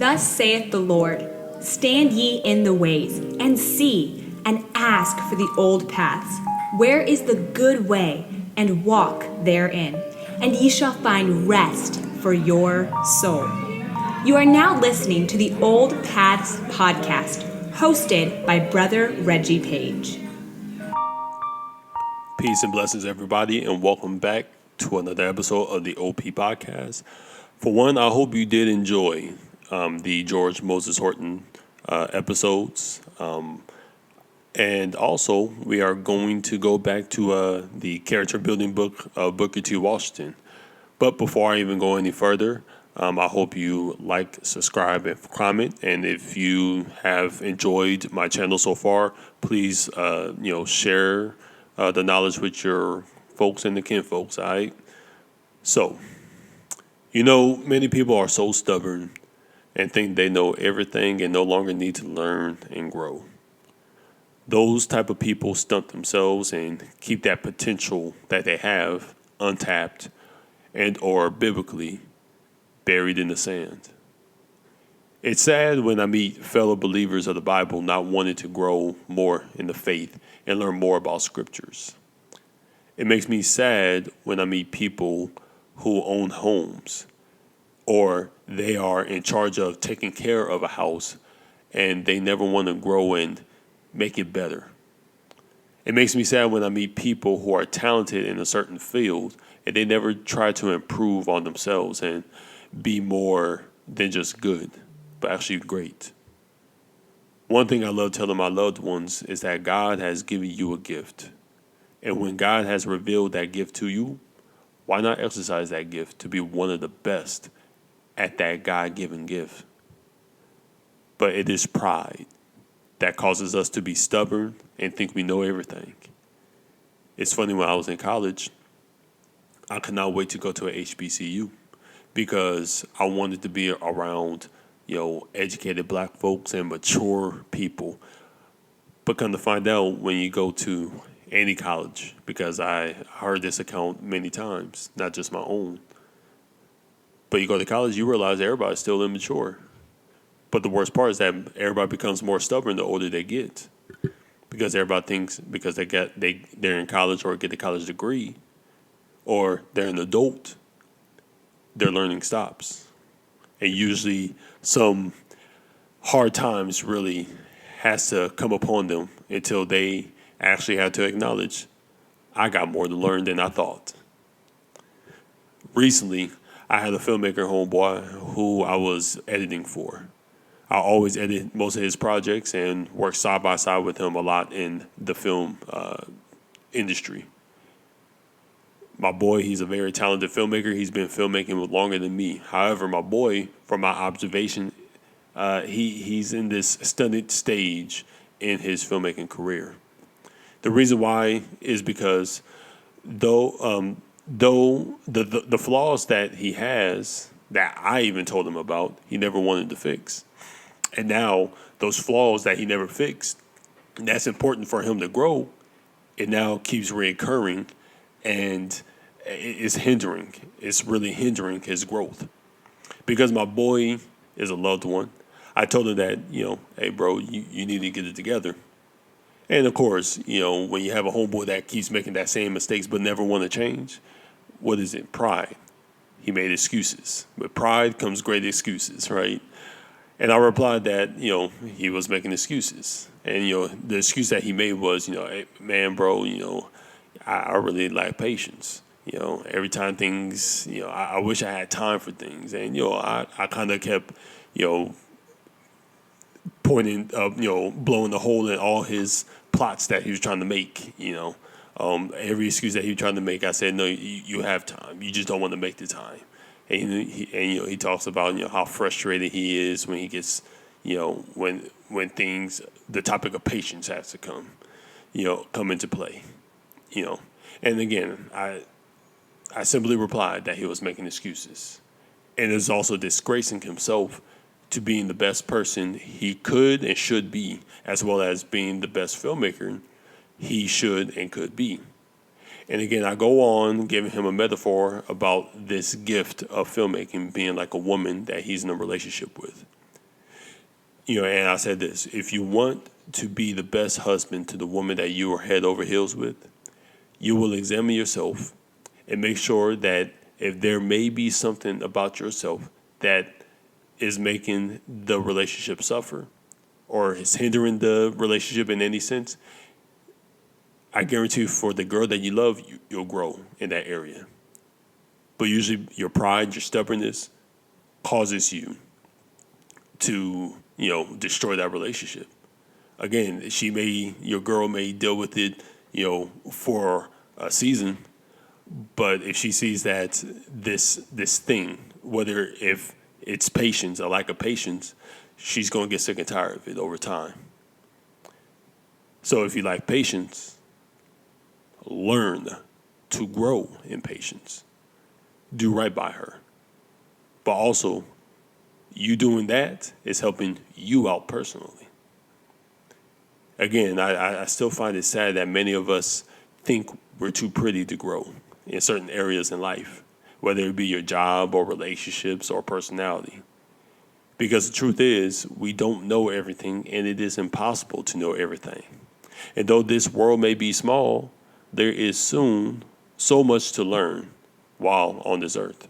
Thus saith the Lord, stand ye in the ways, and see, and ask for the old paths, where is the good way, and walk therein, and ye shall find rest for your soul. You are now listening to the Old Paths Podcast, hosted by Brother Reggie Paige. Peace and blessings, everybody, and welcome back to another episode of the OP Podcast. For one, I hope you did enjoy the George Moses Horton episodes. And also, we are going to go back to the character building book of Booker T. Washington. But before I even go any further, I hope you like, subscribe, and comment. And if you have enjoyed my channel so far, please, share the knowledge with your folks and the kinfolks, all right? So, many people are so stubborn and think they know everything and no longer need to learn and grow. Those type of people stunt themselves and keep that potential that they have untapped and or biblically buried in the sand. It's sad when I meet fellow believers of the Bible not wanting to grow more in the faith and learn more about scriptures. It makes me sad when I meet people who own homes or they are in charge of taking care of a house and they never want to grow and make it better. It makes me sad when I meet people who are talented in a certain field and they never try to improve on themselves and be more than just good, but actually great. One thing I love telling my loved ones is that God has given you a gift. And when God has revealed that gift to you, why not exercise that gift to be one of the best at that God-given gift? But it is pride that causes us to be stubborn and think we know everything. It's funny, when I was in college, I could not wait to go to a HBCU because I wanted to be around educated black folks and mature people. But come to find out, when you go to any college, because I heard this account many times, not just my own, but you go to college, you realize everybody's still immature. But the worst part is that everybody becomes more stubborn the older they get, because everybody thinks because they're in college or get a college degree or they're an adult, their learning stops. And usually some hard times really has to come upon them until they actually have to acknowledge, I got more to learn than I thought. Recently, I had a filmmaker homeboy who I was editing for. I always edit most of his projects and work side by side with him a lot in the film industry. My boy, he's a very talented filmmaker. He's been filmmaking longer than me. However, my boy, from my observation, he's in this stunted stage in his filmmaking career. The reason why is because though the flaws that he has, that I even told him about, he never wanted to fix. And now those flaws that he never fixed, that's important for him to grow, it now keeps reoccurring and it's really hindering his growth. Because my boy is a loved one, I told him that, hey, bro, you need to get it together. And, of course, when you have a homeboy that keeps making that same mistakes but never want to change, what is it? Pride. He made excuses. With pride comes great excuses, right? And I replied that, he was making excuses. And, the excuse that he made was, hey, man, bro, I really lack patience. Every time things, I wish I had time for things. And, I kind of kept, pointing, blowing the hole in all his plots that he was trying to make, every excuse that he was trying to make, I said, no, you have time. You just don't want to make the time. And he talks about, how frustrated he is when he gets, when things, the topic of patience has to come into play, And again, I simply replied that he was making excuses. And is also disgracing himself to being the best person he could and should be, as well as being the best filmmaker he should and could be. And again, I go on giving him a metaphor about this gift of filmmaking being like a woman that he's in a relationship with. And I said this, if you want to be the best husband to the woman that you are head over heels with, you will examine yourself and make sure that if there may be something about yourself that is making the relationship suffer or is hindering the relationship in any sense, I guarantee you for the girl that you love, you'll grow in that area. But usually your pride, your stubbornness causes you to, destroy that relationship. Again, your girl may deal with it, for a season, but if she sees that this thing, whether if it's patience, a lack of patience, she's going to get sick and tired of it over time. So if you like patience, learn to grow in patience. Do right by her. But also, you doing that is helping you out personally. Again, I still find it sad that many of us think we're too pretty to grow in certain areas in life, whether it be your job or relationships or personality. Because the truth is, we don't know everything, and it is impossible to know everything. And though this world may be small, there is soon so much to learn while on this earth.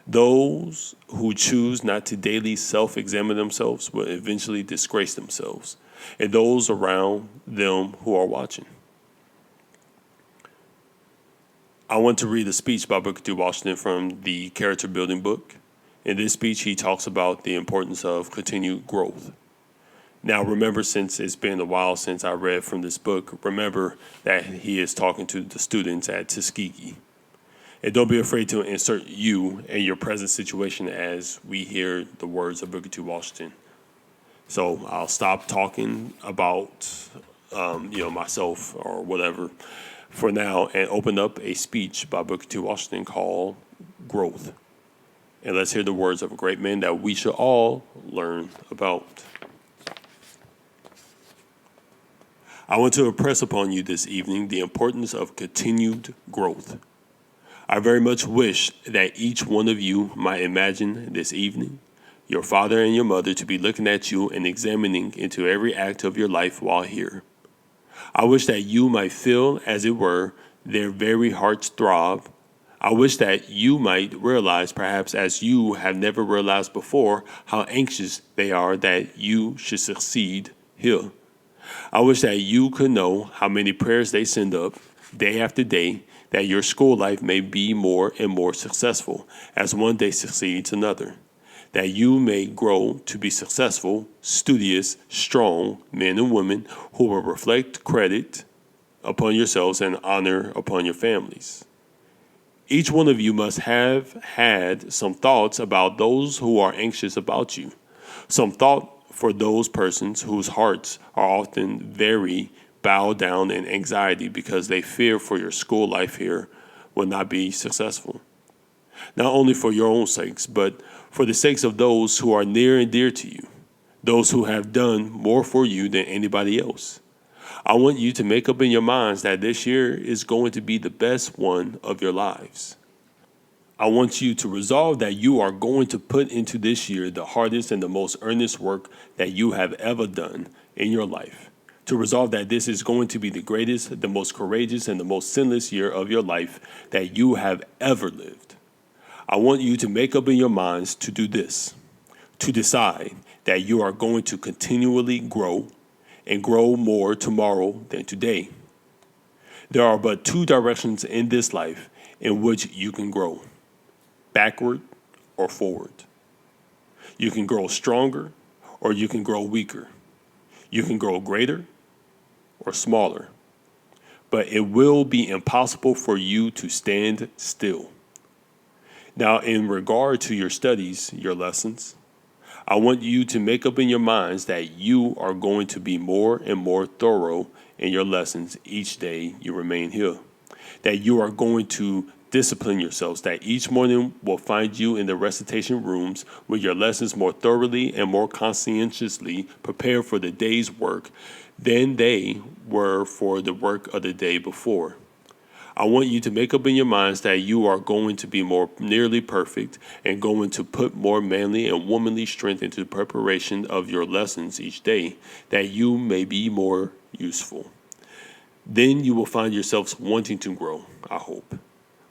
Those who choose not to daily self-examine themselves will eventually disgrace themselves and those around them who are watching. I want to read a speech by Booker T. Washington from the Character Building book. In this speech, he talks about the importance of continued growth. Now, remember, since it's been a while since I read from this book, remember that he is talking to the students at Tuskegee. And don't be afraid to insert you and your present situation as we hear the words of Booker T. Washington. So I'll stop talking about, myself or whatever for now and open up a speech by Booker T. Washington called Growth. And let's hear the words of a great man that we should all learn about. I want to impress upon you this evening the importance of continued growth. I very much wish that each one of you might imagine this evening your father and your mother to be looking at you and examining into every act of your life while here. I wish that you might feel, as it were, their very hearts throb. I wish that you might realize, perhaps as you have never realized before, how anxious they are that you should succeed here. I wish that you could know how many prayers they send up day after day that your school life may be more and more successful as one day succeeds another, that you may grow to be successful, studious, strong men and women who will reflect credit upon yourselves and honor upon your families. Each one of you must have had some thoughts about those who are anxious about you, some thought for those persons whose hearts are often very bowed down in anxiety because they fear for your school life here will not be successful. Not only for your own sakes, but for the sakes of those who are near and dear to you, those who have done more for you than anybody else. I want you to make up in your minds that this year is going to be the best one of your lives. I want you to resolve that you are going to put into this year the hardest and the most earnest work that you have ever done in your life. To resolve that this is going to be the greatest, the most courageous, and the most sinless year of your life that you have ever lived. I want you to make up in your minds to do this, to decide that you are going to continually grow and grow more tomorrow than today. There are but two directions in this life in which you can grow, backward or forward. You can grow stronger or you can grow weaker. You can grow greater or smaller, but it will be impossible for you to stand still. Now, in regard to your studies, your lessons, I want you to make up in your minds that you are going to be more and more thorough in your lessons each day you remain here, that you are going to discipline yourselves, that each morning will find you in the recitation rooms with your lessons more thoroughly and more conscientiously prepared for the day's work than they were for the work of the day before. I I want you to make up in your minds that you are going to be more nearly perfect and going to put more manly and womanly strength into the preparation of your lessons each day, that you may be more useful. Then you will find yourselves wanting to grow, I hope.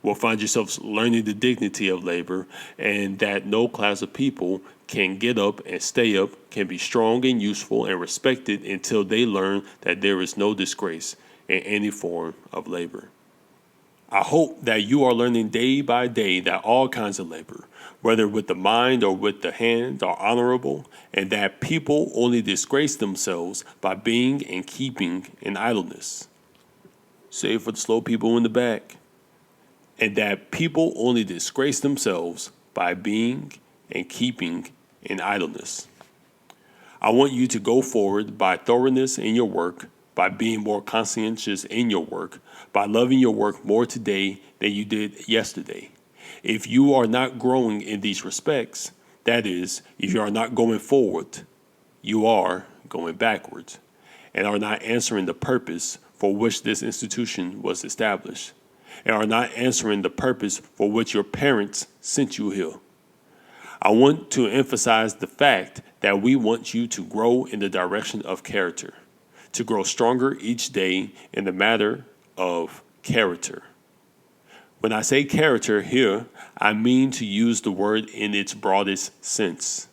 Will find yourselves learning the dignity of labor, and that no class of people can get up and stay up, can be strong and useful and respected until they learn that there is no disgrace in any form of labor. I hope that you are learning day by day that all kinds of labor, whether with the mind or with the hand, are honorable, and that people only disgrace themselves by being and keeping in idleness. Save for the slow people in the back. And that people only disgrace themselves by being and keeping in idleness. I want you to go forward by thoroughness in your work, by being more conscientious in your work, by loving your work more today than you did yesterday. If you are not growing in these respects, that is, if you are not going forward, you are going backwards and are not answering the purpose for which this institution was established, and are not answering the purpose for which your parents sent you here. I want to emphasize the fact that we want you to grow in the direction of character, to grow stronger each day in the matter of character. When I say character here, I mean to use the word in its broadest sense.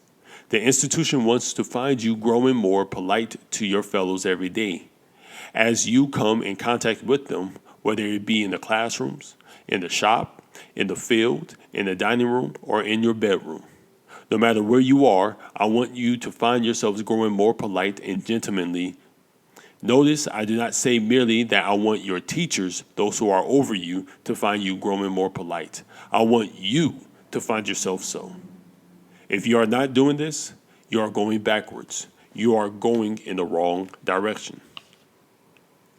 The institution wants to find you growing more polite to your fellows every day. As you come in contact with them, whether it be in the classrooms, in the shop, in the field, in the dining room, or in your bedroom. No matter where you are, I want you to find yourselves growing more polite and gentlemanly. Notice I do not say merely that I want your teachers, those who are over you, to find you growing more polite. I want you to find yourself so. If you are not doing this, you are going backwards. You are going in the wrong direction.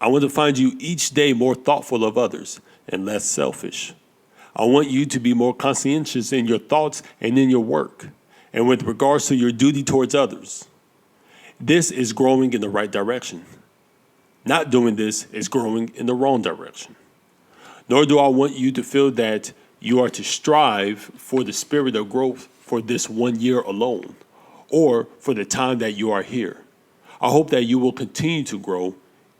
I want to find you each day more thoughtful of others and less selfish. I want you to be more conscientious in your thoughts and in your work, and with regards to your duty towards others. This is growing in the right direction. Not doing this is growing in the wrong direction. Nor do I want you to feel that you are to strive for the spirit of growth for this 1 year alone, or for the time that you are here. I hope that you will continue to grow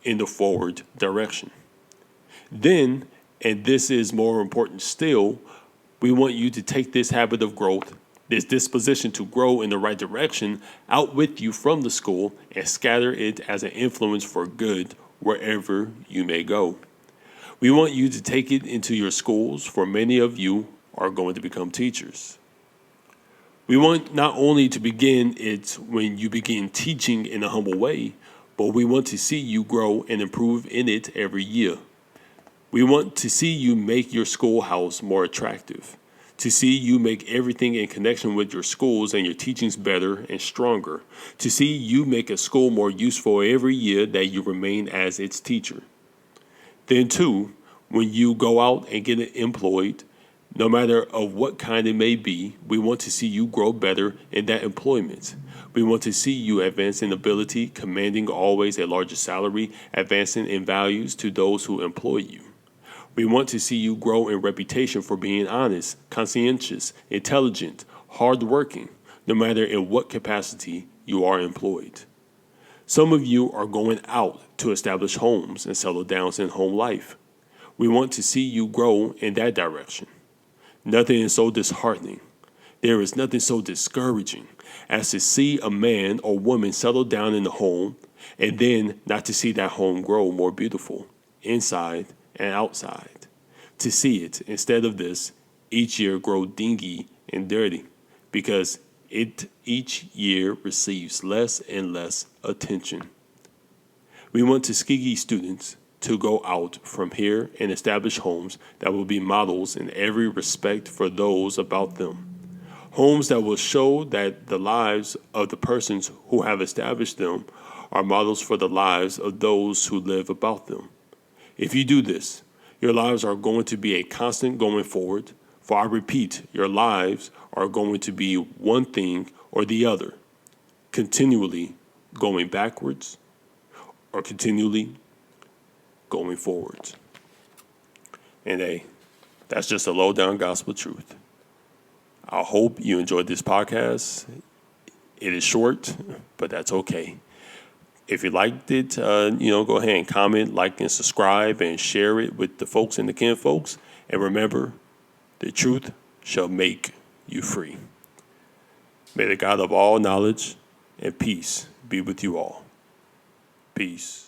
in the forward direction. Then, and this is more important still, we want you to take this habit of growth, this disposition to grow in the right direction, out with you from the school and scatter it as an influence for good wherever you may go. We want you to take it into your schools, for many of you are going to become teachers. We want not only to begin it when you begin teaching in a humble way, but we want to see you grow and improve in it every year. We want to see you make your schoolhouse more attractive, to see you make everything in connection with your schools and your teachings better and stronger, to see you make a school more useful every year that you remain as its teacher. Then too, when you go out and get employed, no matter of what kind it may be, we want to see you grow better in that employment. We want to see you advance in ability, commanding always a larger salary, advancing in values to those who employ you. We want to see you grow in reputation for being honest, conscientious, intelligent, hardworking, no matter in what capacity you are employed. Some of you are going out to establish homes and settle down in home life. We want to see you grow in that direction. Nothing is so disheartening. There is nothing so discouraging as to see a man or woman settle down in the home and then not to see that home grow more beautiful inside and outside. To see it, instead of this, each year grow dingy and dirty because it each year receives less and less attention. We want Tuskegee students to go out from here and establish homes that will be models in every respect for those about them. Homes that will show that the lives of the persons who have established them are models for the lives of those who live about them. If you do this, your lives are going to be a constant going forward. For I repeat, your lives are going to be one thing or the other, continually going backwards or continually going forwards. And hey, that's just a low down gospel truth. I hope you enjoyed this podcast. It is short, but that's okay. If you liked it, go ahead and comment, like, and subscribe, and share it with the folks and the kin folks. And remember, the truth shall make you free. May the God of all knowledge and peace be with you all. Peace.